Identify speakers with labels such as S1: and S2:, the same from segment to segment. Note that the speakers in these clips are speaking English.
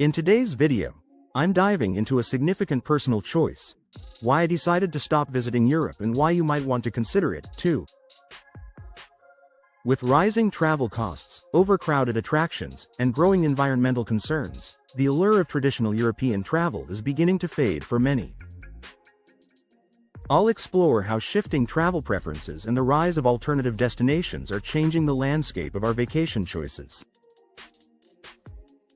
S1: In today's video, I'm diving into a significant personal choice, why I decided to stop visiting Europe and why you might want to consider it, too. With rising travel costs, overcrowded attractions, and growing environmental concerns, the allure of traditional European travel is beginning to fade for many. I'll explore how shifting travel preferences and the rise of alternative destinations are changing the landscape of our vacation choices.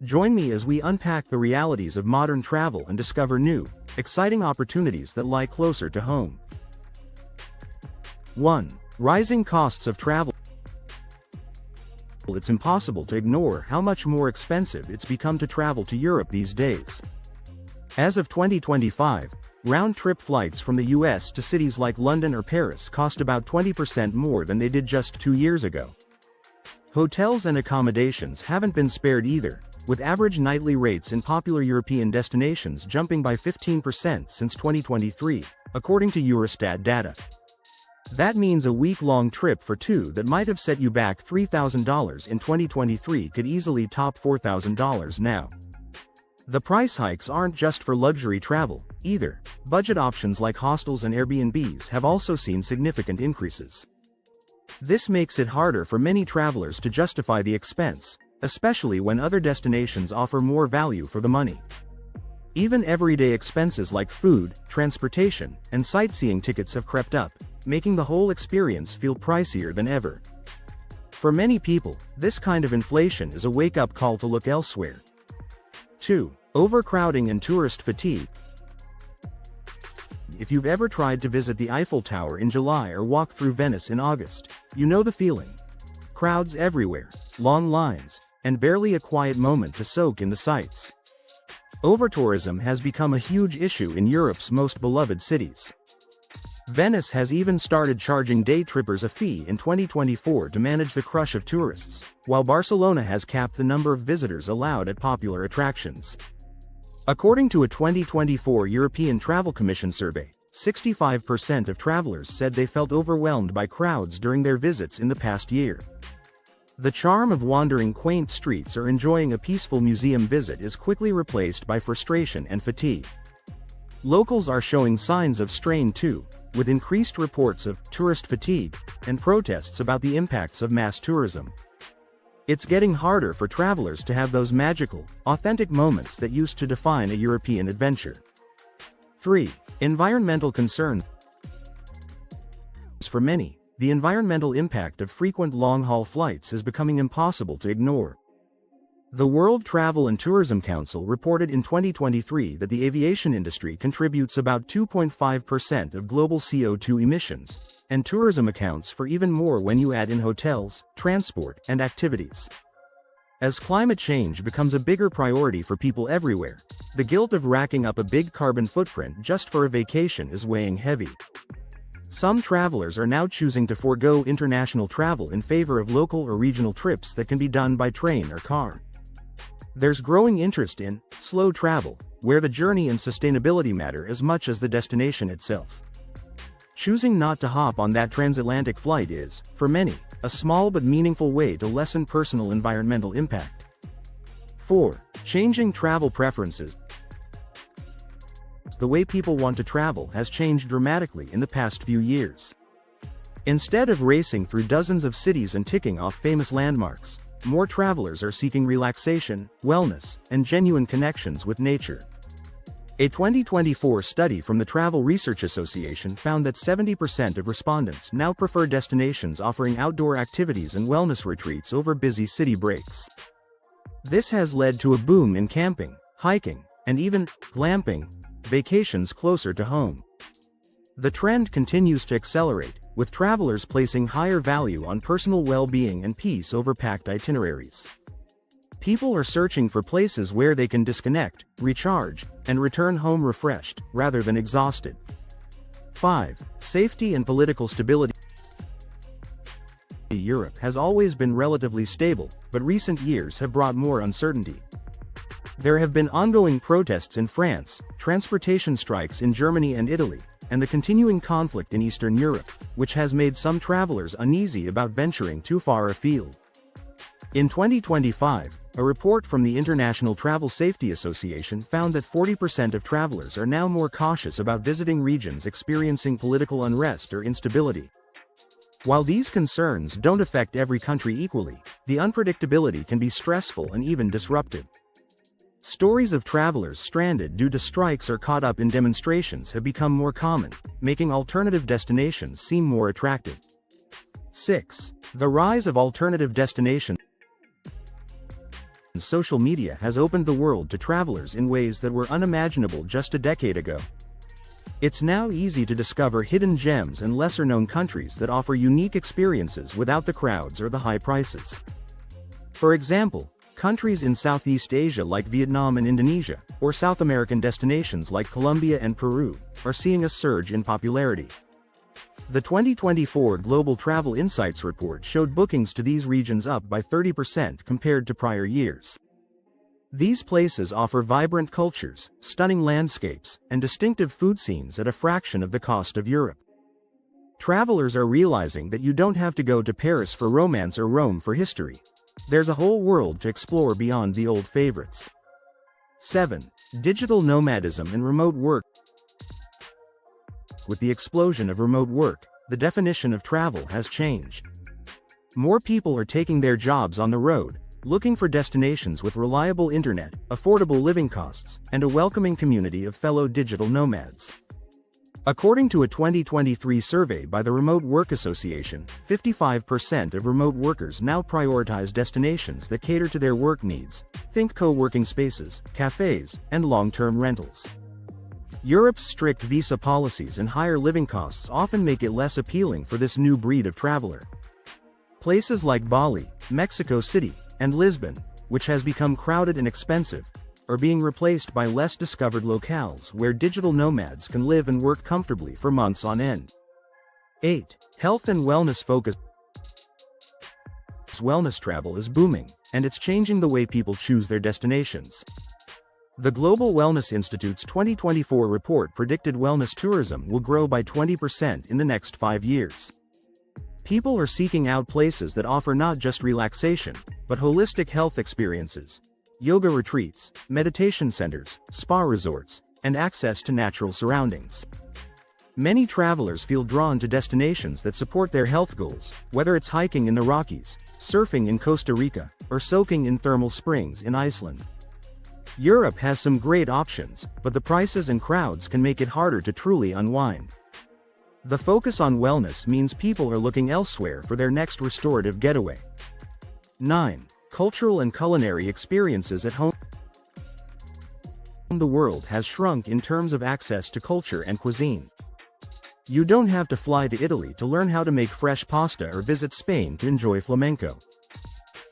S1: Join me as we unpack the realities of modern travel and discover new, exciting opportunities that lie closer to home. 1. Rising costs of travel. It's impossible to ignore how much more expensive it's become to travel to Europe these days. As of 2025, round-trip flights from the US to cities like London or Paris cost about 20% more than they did just 2 years ago. Hotels and accommodations haven't been spared either, with average nightly rates in popular European destinations jumping by 15% since 2023, according to Eurostat data. That means a week-long trip for two that might have set you back $3,000 in 2023 could easily top $4,000 now. The price hikes aren't just for luxury travel, either. Budget options like hostels and Airbnbs have also seen significant increases. This makes it harder for many travelers to justify the expense, especially when other destinations offer more value for the money. Even everyday expenses like food, transportation, and sightseeing tickets have crept up, making the whole experience feel pricier than ever. For many people, this kind of inflation is a wake-up call to look elsewhere. 2. Overcrowding and tourist fatigue. If you've ever tried to visit the Eiffel Tower in July or walk through Venice in August, you know the feeling. Crowds everywhere, long lines, and barely a quiet moment to soak in the sights. Overtourism has become a huge issue in Europe's most beloved cities. Venice has even started charging day trippers a fee in 2024 to manage the crush of tourists, while Barcelona has capped the number of visitors allowed at popular attractions. According to a 2024 European Travel Commission survey, 65% of travelers said they felt overwhelmed by crowds during their visits in the past year. The charm of wandering quaint streets or enjoying a peaceful museum visit is quickly replaced by frustration and fatigue. Locals are showing signs of strain too, with increased reports of tourist fatigue and protests about the impacts of mass tourism. It's getting harder for travelers to have those magical, authentic moments that used to define a European adventure. 3. Environmental concerns. For many, the environmental impact of frequent long-haul flights is becoming impossible to ignore. The World Travel and Tourism Council reported in 2023 that the aviation industry contributes about 2.5% of global CO2 emissions, and tourism accounts for even more when you add in hotels, transport, and activities. As climate change becomes a bigger priority for people everywhere, the guilt of racking up a big carbon footprint just for a vacation is weighing heavy. Some travelers are now choosing to forego international travel in favor of local or regional trips that can be done by train or car. There's growing interest in slow travel, where the journey and sustainability matter as much as the destination itself. Choosing not to hop on that transatlantic flight is, for many, a small but meaningful way to lessen personal environmental impact. 4. Changing travel preferences. The way people want to travel has changed dramatically in the past few years. Instead of racing through dozens of cities and ticking off famous landmarks, more travelers are seeking relaxation, wellness, and genuine connections with nature. A 2024 study from the Travel Research Association found that 70% of respondents now prefer destinations offering outdoor activities and wellness retreats over busy city breaks. This has led to a boom in camping, hiking, and even glamping vacations closer to home. The trend continues to accelerate, with travelers placing higher value on personal well-being and peace over packed itineraries. People are searching for places where they can disconnect, recharge, and return home refreshed, rather than exhausted. 5. Safety and political stability. Europe has always been relatively stable, but recent years have brought more uncertainty. There have been ongoing protests in France, transportation strikes in Germany and Italy, and the continuing conflict in Eastern Europe, which has made some travelers uneasy about venturing too far afield. In 2025, A report from the International Travel Safety Association found that 40% of travelers are now more cautious about visiting regions experiencing political unrest or instability. While these concerns don't affect every country equally, the unpredictability can be stressful and even disruptive. Stories of travelers stranded due to strikes or caught up in demonstrations have become more common, making alternative destinations seem more attractive. 6. The rise of alternative destinations. Social media has opened the world to travelers in ways that were unimaginable just a decade ago. It's now easy to discover hidden gems and lesser-known countries that offer unique experiences without the crowds or the high prices. For example, countries in Southeast Asia like Vietnam and Indonesia, or South American destinations like Colombia and Peru, are seeing a surge in popularity. The 2024 Global Travel Insights report showed bookings to these regions up by 30% compared to prior years. These places offer vibrant cultures, stunning landscapes, and distinctive food scenes at a fraction of the cost of Europe. Travelers are realizing that you don't have to go to Paris for romance or Rome for history. There's a whole world to explore beyond the old favorites. 7. Digital nomadism and remote work. With the explosion of remote work, the definition of travel has changed. More people are taking their jobs on the road, looking for destinations with reliable internet, affordable living costs, and a welcoming community of fellow digital nomads. According to a 2023 survey by the Remote Work Association, 55% of remote workers now prioritize destinations that cater to their work needs. Think co-working spaces, cafes, and long-term rentals. Europe's strict visa policies and higher living costs often make it less appealing for this new breed of traveler. Places like Bali, Mexico City, and Lisbon, which has become crowded and expensive, are being replaced by less discovered locales where digital nomads can live and work comfortably for months on end. 8. Health and wellness focus. Wellness travel is booming, and it's changing the way people choose their destinations. The Global Wellness Institute's 2024 report predicted wellness tourism will grow by 20% in the next 5 years. People are seeking out places that offer not just relaxation, but holistic health experiences, yoga retreats, meditation centers, spa resorts, and access to natural surroundings. Many travelers feel drawn to destinations that support their health goals, whether it's hiking in the Rockies, surfing in Costa Rica, or soaking in thermal springs in Iceland. Europe has some great options, but the prices and crowds can make it harder to truly unwind. The focus on wellness means people are looking elsewhere for their next restorative getaway. 9. Cultural and culinary experiences at home. The world has shrunk in terms of access to culture and cuisine. You don't have to fly to Italy to learn how to make fresh pasta or visit Spain to enjoy flamenco.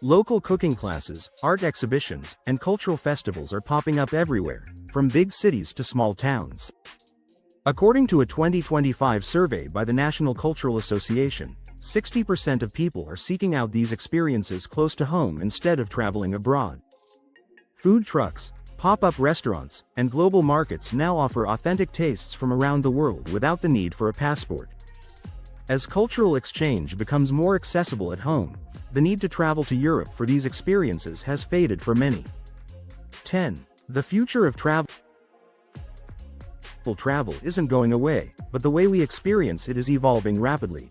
S1: Local cooking classes, art exhibitions, and cultural festivals are popping up everywhere, from big cities to small towns. According to a 2025 survey by the National Cultural Association, 60% of people are seeking out these experiences close to home instead of traveling abroad. Food trucks, pop-up restaurants, and global markets now offer authentic tastes from around the world without the need for a passport. As cultural exchange becomes more accessible at home, the need to travel to Europe for these experiences has faded for many. 10. The future of travel. Travel isn't going away, but the way we experience it is evolving rapidly.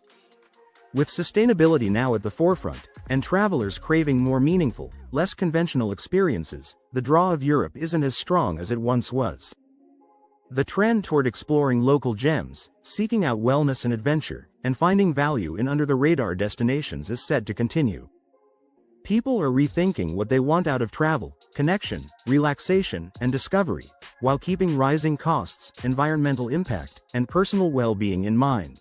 S1: With sustainability now at the forefront, and travelers craving more meaningful, less conventional experiences, the draw of Europe isn't as strong as it once was. The trend toward exploring local gems, seeking out wellness and adventure, and finding value in under-the-radar destinations is set to continue. People are rethinking what they want out of travel: connection, relaxation, and discovery, while keeping rising costs, environmental impact, and personal well-being in mind.